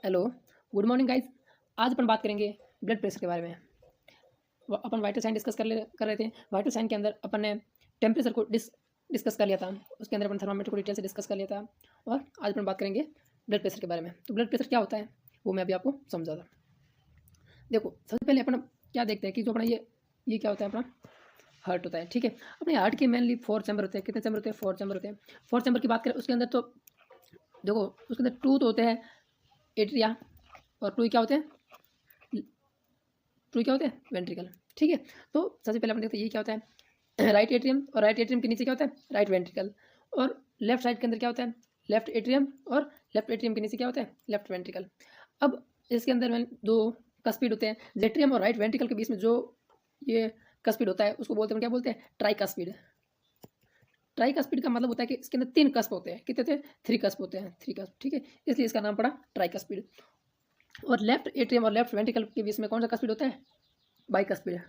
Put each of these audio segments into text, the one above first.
Hello, good morning guys. आज अपन बात करेंगे ब्लड प्रेशर के बारे में। अपन वाइटल साइन डिस्कस कर रहे थे। वाइटल साइन के अंदर अपन ने टेम्परेचर को डिस्कस कर लिया था। उसके अंदर अपन थर्मामीटर को डिटेल से डिस्कस कर लिया था। और आज अपन बात करेंगे ब्लड प्रेशर के बारे में। तो ब्लड प्रेशर क्या होता है वो मैं अभी आपको समझाता हूँ। देखो, सबसे पहले अपन क्या देखते हैं कि जो अपना ये क्या होता है, अपना हार्ट होता है। ठीक है, अपने हार्ट के मेनली 4 चैम्बर होते हैं। कितने चैम्बर होते हैं? 4 चैम्बर होते हैं। 4 चैम्बर की बात करें उसके अंदर, तो देखो उसके अंदर 2 तो होते हैं एट्रिया, और 2 क्या होते हैं? ट्रू क्या होता है? वेंट्रिकल। ठीक है, तो सबसे पहले अपन देखते हैं ये क्या होता है। राइट एट्रियम, और राइट एट्रियम के नीचे क्या होता है? Right ventricle. और लेफ्ट साइड के अंदर क्या होता है? लेफ्ट एट्रियम, और लेफ्ट एट्रियम के नीचे क्या होता है? Left ventricle. अब इसके अंदर में दो कस्पिड होते हैं। एट्रियम और राइट वेंट्रिकल के बीच में जो ये कस्पिड होता है उसको बोलते हैं, क्या बोलते हैं? ट्राइकस्पिड। ट्राइकस्पिड का मतलब होता है कि इसके अंदर 3 कस्प होते हैं। कितने होते हैं? 3 कस्प होते हैं। 3 कस्प, ठीक है, इसलिए इसका नाम पड़ा ट्राइकस्पिड। और लेफ्ट एट्रियम और लेफ्ट वेंट्रिकल के बीच में कौन सा कस्पिड होता है? बाइकस्पिड।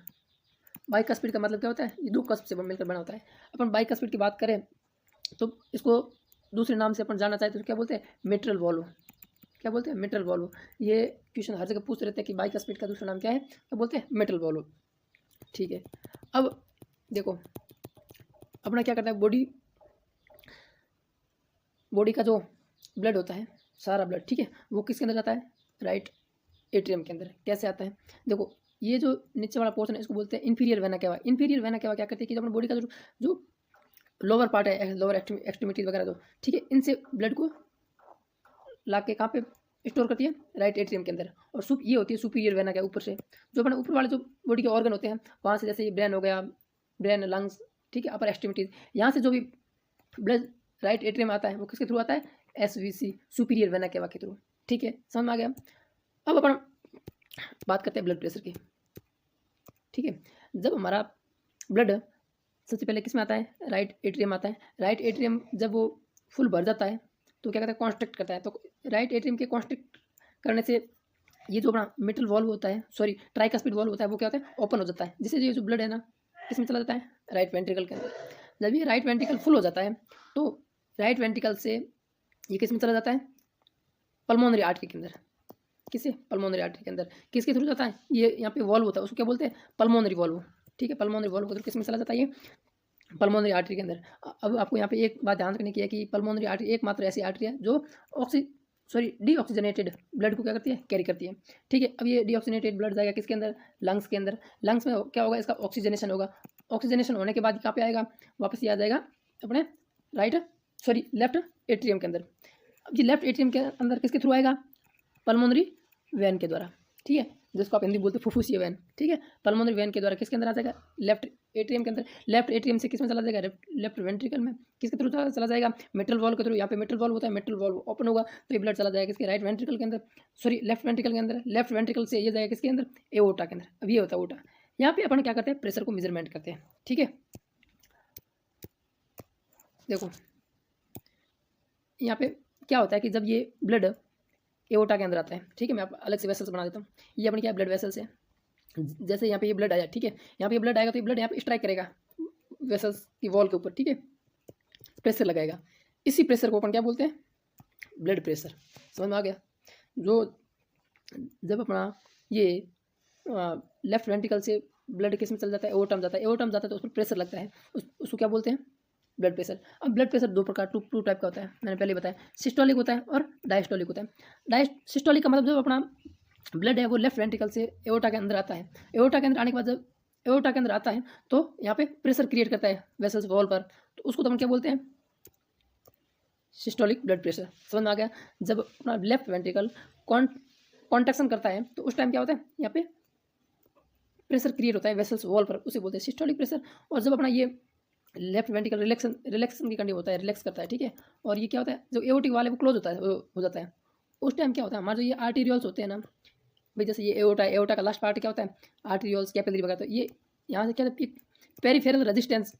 बाइकस्पिड का मतलब क्या होता है? ये 2 कस्प से मिलकर बना होता है। अपन बाइकस्पिड की बात करें तो इसको दूसरे नाम से अपन जानना चाहते हैं तो क्या बोलते हैं? Mitral valve. क्या बोलते हैं? Mitral valve. ये क्वेश्चन हर जगह पूछ रहते हैं कि बाइकस्पिड का दूसरा नाम क्या है, क्या बोलते हैं? Mitral valve. ठीक है, अब देखो अपना क्या करता है बॉडी का जो ब्लड होता है, सारा ब्लड, ठीक है, वो किसके अंदर जाता है? राइट एट्रियम के अंदर। कैसे आता है? देखो, ये जो नीचे वाला पोर्शन है इसको बोलते हैं inferior vena cava. Inferior vena cava क्या करती है कि अपने बॉडी का जो लोअर पार्ट है, लोअर एक्सट्रीमिटीज वगैरह जो, ठीक है, इनसे ब्लड को ला के कहाँ पे स्टोर करती है? राइट एट्रियम के अंदर। और ये होती है सुपीरियर वेना के ऊपर से, जो अपने ऊपर वाले जो बॉडी के ऑर्गन होते हैं वहाँ से, जैसे ये ब्रेन हो गया, ब्रेन, लंग्स, ठीक है, अपर एक्सट्रीमिटीज, यहाँ से जो भी ब्लड राइट एट्रियम आता है वो किसके थ्रू आता है? SVC, सुपीरियर वेना केवा के थ्रू। ठीक है, समझ में आ गया। अब अपन बात करते हैं ब्लड प्रेशर की। ठीक है, जब हमारा ब्लड सबसे पहले किस में आता है? राइट एट्रियम आता है। राइट एट्रियम जब वो फुल भर जाता है तो क्या कहता है? कॉन्स्ट्रिक्ट करता है। तो राइट एट्रियम के कॉन्स्ट्रिक्ट करने से ये जो अपना मिटल वॉल्व होता है, सॉरी ट्राइकस्पिड वॉल्व होता है, वो क्या होता है? ओपन हो जाता है, जिससे ये जो ब्लड है ना किसमें चला जाता है? राइट वेंट्रिकल के अंदर। जब ये राइट वेंट्रिकल फुल हो जाता है तो राइट वेंट्रिकल से ये किस में चला जाता है? पल्मोनरी आर्टरी के अंदर। किसे? पल्मोनरी आर्टरी के अंदर। किसके थ्रू जाता है? ये यहाँ पे वॉल्व होता है, उसको क्या बोलते हैं? Pulmonary valve. ठीक है, पल्मोनरी वॉल्व के थ्रू किस में चला जाता है? ये पल्मोनरी आर्टरी के अंदर। अब आपको यहाँ पे एक बात ध्यान रखने की है कि पल्मोनरी आर्टरी एकमात्र ऐसी आर्टरी है जो डीऑक्सीजनेटेड ब्लड को क्या करती है? कैरी करती है। ठीक है, अब ये डीऑक्सीजनेटेड ब्लड जाएगा किसके अंदर? लंग्स के अंदर। लंग्स में क्या होगा? इसका ऑक्सीजनेशन होगा। ऑक्सीजनेशन होने के बाद कहाँ पे आएगा? वापस ये आ जाएगा अपने लेफ्ट एट्रियम के अंदर। अब ये लेफ्ट एट्रियम के अंदर किसके थ्रू आएगा? पल्मोनरी वैन के द्वारा। ठीक है, जिसको आप हिंदी बोलते हैं फुफ्फुसीय वैन। ठीक है, पल्मोनरी वैन के द्वारा किसके अंदर आ जाएगा? लेफ्ट एट्रियम के अंदर। लेफ्ट एट्रियम से किस में चला जाएगा? लेफ्ट वेंट्रिकल में। किसके थ्रू चला जाएगा? मिट्रल वॉल्व के थ्रू। यहाँ पे मिट्रल वॉल्व होता है, मिट्रल वॉल्व ओपन होगा तो ये ब्लड चला जाएगा किसके? राइट वेंट्रिकल के अंदर, लेफ्ट वेंट्रिकल के अंदर। लेफ्ट वेंट्रिकल से ये जाएगा किसके अंदर? एओर्टा के अंदर। अब ये होता है ओटा। यहाँ पे अपन क्या करते हैं? प्रेशर को मेजरमेंट करते हैं। ठीक है, देखो यहाँ पे क्या होता है कि जब ये ब्लड एओर्टा के अंदर आता है, ठीक है, मैं अलग से वेसल्स बना देता हूँ। ये अपनी क्या ब्लड वेसल्स है। जैसे यहाँ पे ये ब्लड आया, ठीक है, यहाँ पे ब्लड आएगा तो ये ब्लड यहाँ पे स्ट्राइक करेगा वेसल्स की वॉल के ऊपर। ठीक है, प्रेशर लगाएगा। इसी प्रेशर को अपन क्या बोलते हैं? Blood pressure. समझ में आ गया? जो जब अपना ये लेफ्ट वेंट्रिकल से ब्लड किस में चल जाता है? एओर्टा में जाता है। एओर्टा में जाता है तो उस पर प्रेशर लगता है, उसको क्या बोलते हैं? Blood pressure. अब ब्लड प्रेशर दो प्रकार टू टाइप का होता है, मैंने पहले बताया। सिस्टोलिक होता है और डायस्टोलिक होता है। सिस्टोलिक का मतलब जब अपना ब्लड है वो लेफ्ट वेंट्रिकल से एओर्टा के अंदर आता है। एओर्टा के अंदर आने के बाद जब एओर्टा के अंदर आता है तो यहाँ पे प्रेशर क्रिएट करता है वेसल्स वॉल पर, तो उसको तो हम क्या बोलते हैं? Systolic blood pressure. समझ में आ गया? जब अपना लेफ्ट वेंट्रिकल कॉन्ट्रैक्शन करता है तो उस टाइम क्या होता है? यहाँ पे प्रेशर क्रिएट होता है वेसल्स वॉल पर, उसे बोलते हैं सिस्टोलिक प्रेशर। और जब अपना ये लेफ्ट वेंट्रिकल रिलैक्सेशन की कंडीशन होता है, रिलैक्स करता है, ठीक है, और ये क्या होता है? जो एओर्टिक वाल है वो क्लोज होता है, हो जाता है, उस टाइम क्या होता है? हमारे जो ये आर्टीरियल्स होते हैं ना भाई, जैसे ये एओर्टा का लास्ट पार्ट क्या होता है? आर्टीरियल्स, कैपिलरी वगैरह। तो ये यहाँ से क्या होता है? पेरिफेरल रेजिस्टेंस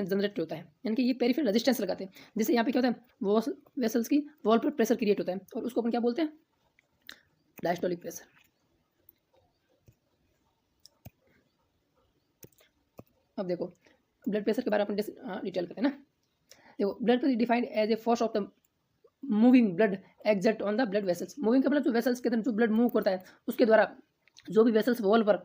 जनरेट होता है, यानी कि ये पेरिफेरल रेजिस्टेंस लगाते हैं, जिससे यहाँ पे क्या होता है? वो वेसल्स की वॉल पर प्रेशर क्रिएट होता है, और उसको अपन क्या बोलते हैं? Diastolic pressure. अब देखो ब्लड प्रेशर के बारे में अपन डिटेल करते हैं ना। देखो, blood pressure defined as a force of the moving blood exact on the blood vessels. Moving का मतलब जो वेसल्स के अंदर जो ब्लड मूव करता है उसके द्वारा जो भी वेसल्स वॉल पर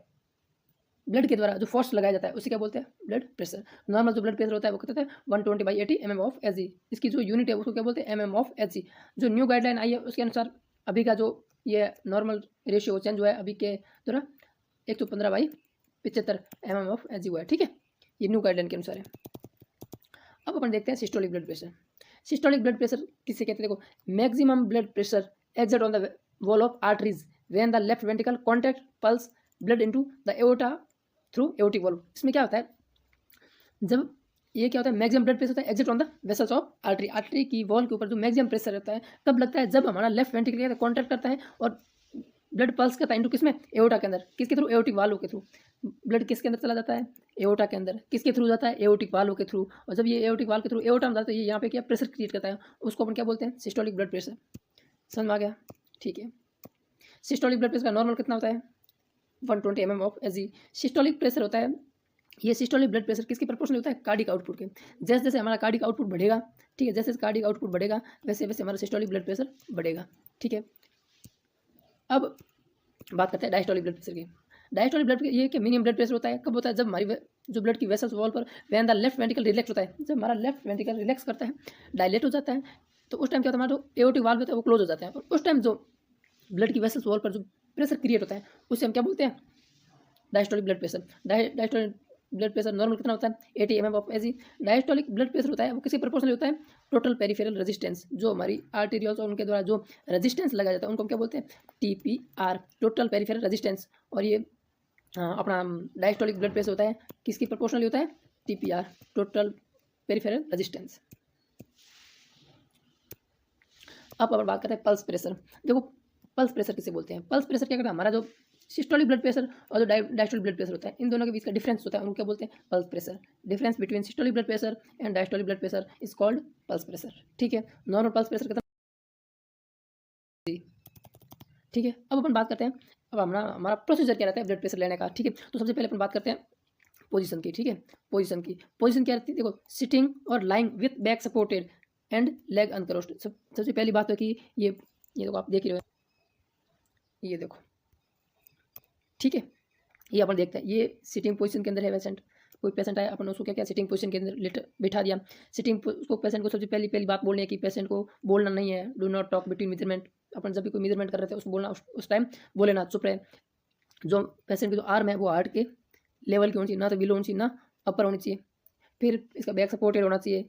ब्लड के द्वारा जो फोर्स लगाया जाता है उसे क्या बोलते हैं? Blood pressure. नॉर्मल जो ब्लड प्रेशर होता है वो कहते हैं 120/80 mm ऑफ एच जी। इसकी जो यूनिट है उसको क्या बोलते हैं? mm of H G. जो न्यू गाइडलाइन आई है उसके अनुसार अभी का जो ये नॉर्मल रेशियो चेंज हुआ है अभी के द्वारा 115/75 mm ऑफ एच जी हुआ है। ठीक है, ये न्यू गाइडलाइन के अनुसार है। अब अपन देखते हैं systolic blood pressure. Systolic blood pressure किसे कहते हैं? देखो, maximum blood pressure exert on the wall of arteries when the left ventricle contact pulse blood into the aorta through aortic valve. इसमें क्या होता है, जब ये क्या होता है, मैक्सिमम ब्लड प्रेशर होता है exit on the vessels of artery. Artery की वॉल के ऊपर जो मैक्सिमम प्रेशर रहता है कब लगता है? जब हमारा लेफ्ट वेंट्रिकल कॉन्टैक्ट करता है और ब्लड पल्स करता है इनटू किसमें? एओर्टा के अंदर। किसके थ्रू? एओर्टिक वाल्व के थ्रू। ब्लड किसके अंदर चला जाता है? एओर्टा के अंदर। किसके थ्रू जाता है? एओर्टिक वाल्व के थ्रू। और जब ये एओर्टिक वाल्व के थ्रू एओर्टा में जाता है ये यहाँ पे क्या प्रेशर क्रिएट करता है, उसको अपन क्या बोलते हैं? Systolic blood pressure. समझ में आ गया? ठीक है। सिस्टोलिक ब्लड प्रेशर का नॉर्मल कितना होता है? 120 mm of H G. Systolic pressure होता है, ये सिस्टोलिक ब्लड प्रेशर किसके प्रोपोर्शनल होता है? कार्डिक आउटपुट के। जैसे जैसे हमारा कार्डिक आउटपुट बढ़ेगा, ठीक है, जैसे जैसे कार्डिक आउटपुट बढ़ेगा वैसे वैसे हमारा सिस्टोलिक ब्लड प्रेशर बढ़ेगा। ठीक है, अब बात करते हैं डायस्टोलिक ब्लड प्रेशर की। डायस्टोलिक ब्लड ये कि मिनिमम ब्लड प्रेशर होता है कब होता है? जब हमारी जो ब्लड की वेसल्स वॉल पर when the left ventricle relax होता है, जब हमारा लेफ्ट वेंट्रिकल रिलैक्स करता है, डायलेट हो जाता है, तो उस टाइम क्या होता है? हमारा जो एओर्टिक वाल्व होता है वो क्लोज हो जाता है और उस टाइम जो ब्लड की वेसल्स वॉल पर जो प्रेशर क्रिएट होता है उसे हम क्या बोलते हैं? Diastolic blood pressure. Diastolic blood pressure normal कितना होता है? 80 mm of H G. Diastolic blood pressure होता है वो किसी प्रोपोर्शनल होता है? Total peripheral resistance. जो हमारी आर्टेरियल्स और उनके द्वारा जो रेजिस्टेंस लगाया जाता है उनको हम क्या बोलते हैं? TPR, total peripheral resistance. और ये अपना डायस्टोलिक ब्लड प्रेशर होता है किसकी प्रोपोर्शनल होता है? TPR, total peripheral resistance. अब अपन बात करते हैं पल्स प्रेशर। देखो, पल्स प्रेशर किसे बोलते हैं? पल्स प्रेशर क्या करता है? हमारा जो सिस्टोलिक ब्लड प्रेशर और जो डायस्टोलिक ब्लड प्रेशर होता है इन दोनों के बीच का डिफरेंस होता है उनको क्या बोलते हैं? Pulse pressure. Difference between systolic blood pressure and diastolic blood pressure is called pulse pressure. ठीक है, नॉर्मल पल्स प्रेशर कितना? ठीक है, अब अपन बात करते हैं अब हमारा प्रोसीजर क्या रहता है ब्लड प्रेशर लेने का। ठीक है, तो सबसे पहले अपन बात करते हैं पोजीशन की। ठीक है, पोजीशन क्या रहती है? देखो, sitting or lying with back supported and leg uncrossed. सबसे पहली बात है कि ये देखो, आप देख रहे हो, ये देखो, ठीक है, ये अपन देखते हैं, ये सिटिंग पोजीशन के अंदर है पेशेंट। कोई पेशेंट आया, अपन उसको क्या क्या सिटिंग पोजीशन के अंदर बिठा दिया। सिटिंग उसको पेशेंट को सबसे पहली बात बोलनी है कि पेशेंट को बोलना नहीं है, do not talk between measurement. अपन जब भी कोई मेजरमेंट कर रहे थे उसको बोलना, उस टाइम बोले ना, चुप रहे। जो पेशेंट की जो आर्म है वो हार्ट के लेवल की होनी चाहिए, ना तो बिलो होनी चाहिए ना अपर होनी चाहिए। फिर इसका बैक सपोर्टेड होना चाहिए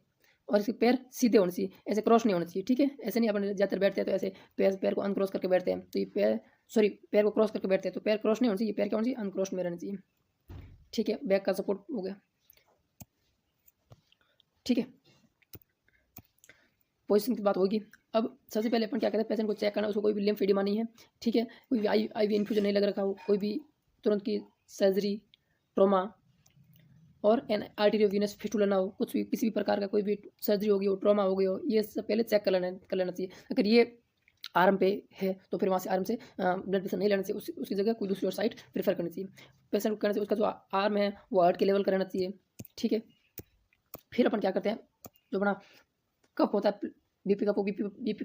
और इसके पैर सीधे होने चाहिए, ऐसे क्रॉस नहीं होना चाहिए। ठीक है, ऐसे नहीं अपन ज़्यादातर बैठते हैं तो ऐसे पैर को अनक्रॉस करके बैठते हैं, तो ये पैर को क्रॉस करके बैठते हैं, तो पैर क्रॉस नहीं होना चाहिए, पैर क्या होना चाहिए? अनक्रॉस में रहना चाहिए। ठीक है, बैक का सपोर्ट हो गया। ठीक है, पोजीशन की बात होगी। अब सबसे पहले अपन क्या करते हैं? पेशेंट को चेक करना, उसको कोई भी लिम्फ एडिमा नहीं है। ठीक है, कोई भी आईवी इन्फ्यूजन नहीं लग रखा हो, कोई भी तुरंत की सर्जरी, ट्रॉमा और एन आर्टेरियोवेनस फिस्टुला ना हो, कुछ भी किसी भी प्रकार का कोई भी सर्जरी होगी हो, ट्रॉमा हो गई हो, ये सब पहले चेक कर लेना चाहिए। अगर ये आर्म पे है तो फिर वहाँ से आर्म से ब्लड प्रेशर नहीं लेना चाहिए, उसकी जगह कोई दूसरी और साइड प्रेफर करनी चाहिए। पेशेंट को करना चाहिए उसका जो आर्म है वो हार्ट के लेवल का रहना चाहिए। ठीक है, फिर अपन क्या करते हैं? जो अपना कप होता है बीपी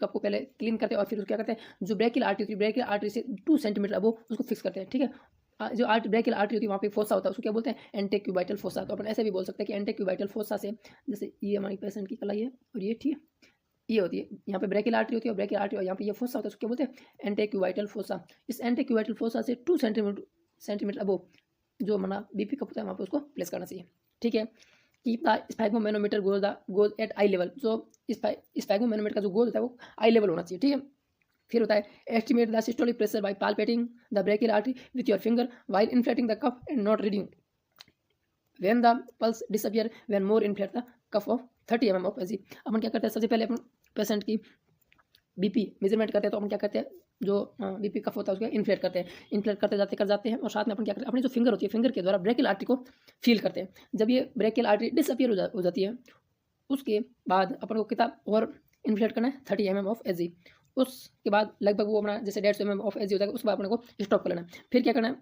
कप को पहले क्लीन करते हैं और फिर उसको क्या करते हैं? जो ब्रेकियल आर्टरी होती है, ब्रेकियल आर्टरी से 2 सेंटीमीटर अब उसको फिक्स करते हैं। ठीक है, जो ब्रेकियल आर्टरी होती है वहाँ पे फोसा होता है, उसको क्या बोलते हैं? एंटेक्यूबाइटल फोसा। तो अपन ऐसे भी बोल सकते हैं कि एंटेक्यूबाइटल फोसा से, जैसे ये हमारी पेशेंट की कलाई है और ये, ठीक है, ये होती है, यहाँ पे ब्रेकियल आर्टरी होती है और ब्रेकियल आर्टरी और यहाँ पे ये फोसा होता है, उसको क्या बोलते हैं? एंटेक्यूबाइटल फोसा। इस एंटेक्यूबाइटल फोसा से 2 सेंटीमीटर अब जो हमारा बीपी कप होता है वहाँ पे उसको प्लेस करना चाहिए। ठीक है, keep the sphygmomanometer goes at eye level. जो स्फैग्मोमेनोमीटर का जो गोज होता है वो आई लेवल होना चाहिए। ठीक है, फिर होता है estimate the systolic pressure by palpating the brachial artery with your finger while inflating the cuff and note reading when the pulse disappear when more inflate the cuff of 30 mm of Hg. अपन क्या करते हैं? सबसे पहले अपन patient की BP measurement करते हैं, तो अपन क्या करते हैं? जो बीपी कफ होता है उसको इन्फ्लेट करते हैं, इन्फ्लेट करते जाते हैं और साथ में अपन क्या करते हैं? अपनी जो फिंगर होती है, फिंगर के द्वारा ब्रेकियल आर्टरी को फील करते हैं। जब ये ब्रेकियल आर्टरी डिसअपियर हो जाती है उसके बाद अपन को कितना और इन्फ्लेट करना है? 30 mm ऑफ एजी। उसके बाद लगभग वो अपना जैसे 150 mm ऑफ एजी होता है उसके बाद अपने को स्टॉप कर लेना है। फिर क्या करना है?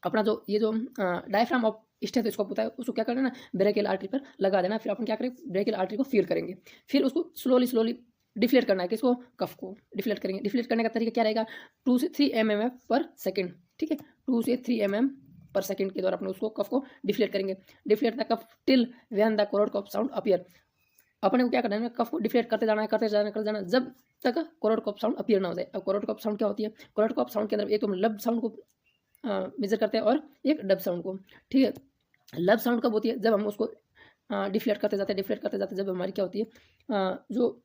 अपना जो ये जो डायफ्राम ऑफ स्टेथोस्कोप होता है उसको क्या करना है? ब्रेकियल आर्टरी पर लगा देना। फिर अपन क्या करें? ब्रेकियल आर्टरी को फील करेंगे, फिर उसको स्लोली डिफ्लेट करना है किसको, कफ को डिफ्लेट करेंगे। डिफ्लेट करने का तरीका क्या रहेगा, 2 से 3 mm पर सेकेंड, ठीक है, 2 से 3 mm पर सेकेंड के द्वारा अपने उसको कफ को डिफ्लेट करेंगे। Deflate the cuff till when the Korotkoff cuff sound appear. अपने को क्या करना है, कफ को डिफ्लेट करते जाना है, करते जाना जब तक कोरोड कफ साउंड अपीयर ना हो जाए। अब कोरोड कफ साउंड क्या होती है, कोरोड कफ साउंड के अंदर एक तो लब साउंड को मेजर करते हैं और एक डब साउंड को, ठीक है। लब साउंड कब होती है, जब हम उसको डिफ्लेट करते जाते जब हमारी क्या होती है, जो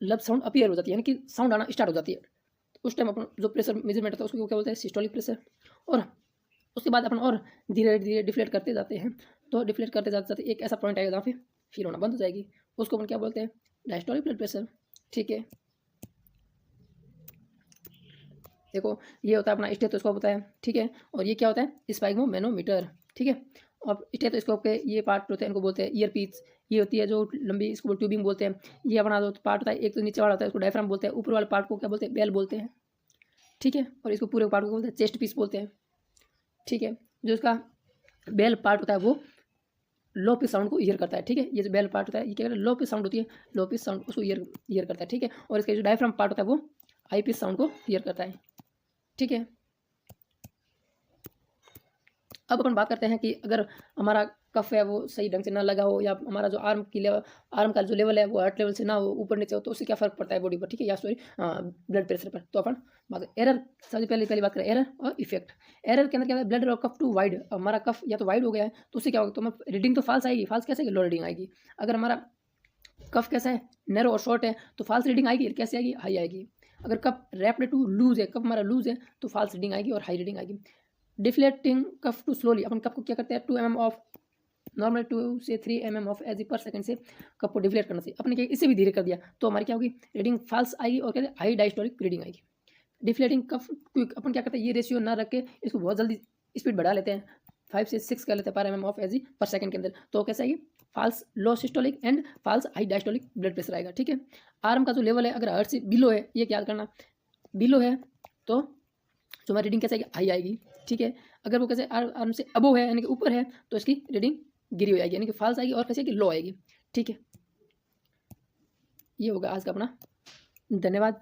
लब साउंड अपीयर हो जाती है, यानी कि साउंड आना स्टार्ट हो जाती है। उस टाइम अपन जो प्रेशर मेजरमेंट होता है उसको क्या बोलते हैं, सिस्टोलिक प्रेशर। और उसके बाद अपन और धीरे धीरे डिफ्लेट करते जाते हैं, तो डिफ्लेट करते जाते जाते एक ऐसा पॉइंट आएगा जहाँ पे फील होना बंद हो जाएगी, उसको अपन क्या बोलते हैं, डायस्टोलिक ब्लड प्रेशर, ठीक है। देखो ये होता है अपना स्टेथोस्कोप होता है, ठीक है, और ये क्या होता है, स्पाइगमोमैनोमीटर, ठीक है। और स्टेथोस्कोप के ये पार्ट होते हैं, इनको बोलते हैं ईयर पीस। ये होती है जो लंबी, इसको ट्यूबिंग बोलते हैं। ये अपना जो पार्ट होता है, एक तो नीचे वाला होता है उसको डायफ्राम बोलते हैं, ऊपर वाले पार्ट को क्या बोलते हैं, बेल बोलते हैं, ठीक है। और इसको पूरे पार्ट को बोलते हैं चेस्ट पीस बोलते हैं, ठीक है। जो इसका बेल पार्ट होता है वो लो पिच साउंड को ईयर करता है, ठीक है। ये जो बेल पार्ट होता है ये क्या करता है, लो पिच साउंड होती है, लो पिच साउंड उसको ईयर करता है, ठीक है। और इसका जो डायफ्राम पार्ट होता है वो हाई पिच साउंड को ईयर करता है, ठीक है। अब अपन बात करते हैं कि अगर हमारा कफ है वो सही ढंग से ना लगा हो, या हमारा जो आर्म का जो लेवल है वो हार्ट लेवल से ना हो, ऊपर नीचे हो, तो उससे क्या फर्क पड़ता है बॉडी पर, ठीक है, या सॉरी ब्लड प्रेशर पर। तो अपन एरर, सबसे पहली बात करें एरर और इफेक्ट। एरर के अंदर क्या है, ब्लड और कफ टू वाइड, हमारा कफ या तो वाइड हो गया है तो उससे क्या होगा, तो हमारी रीडिंग तो फाल्स आएगी। फाल्स कैसे आएगी, लो रीडिंग आएगी। अगर हमारा कफ कैसा है, नैरो और शॉर्ट है, तो फाल्स रीडिंग आएगी, कैसे आएगी, हाई आएगी। अगर कफ रैप्ड टू लूज है, कफ हमारा लूज है, तो फाल्स रीडिंग आएगी और हाई रीडिंग आएगी। डिफ्लेटिंग कफ टू स्लोली, अपन कफ को क्या करते हैं, 2 mm ऑफ नॉर्मल 2 से 3 mm of Hg per second से कप को डिफ्लेट करना चाहिए। अपने क्या इससे भी धीरे कर दिया तो हमारी क्या होगी, रीडिंग फाल्स आएगी और क्या हाई डायस्टोलिक रीडिंग आएगी। डिफ्लेटिंग कफ अपन क्या करते हैं, ये रेशियो ना रख के इसको बहुत जल्दी स्पीड बढ़ा लेते हैं, 5 से 6 कर लेते हैं पर mm of Hg per second के अंदर, तो कैसे आएगी, false low systolic and false high diastolic blood pressure आएगा, ठीक है। आर्म का जो लेवल है अगर हार्ट से बिलो है, ये याद करना, बिलो है तो जो हमारी रीडिंग कैसे आएगी, हाई आएगी, ठीक है। अगर वो कैसे आर्म से अबो है यानी कि ऊपर है तो इसकी रीडिंग गिरी हो जाएगी, यानी कि फाल्स आएगी, और कैसे कि लो आएगी, ठीक है। ये होगा आज का अपना, धन्यवाद।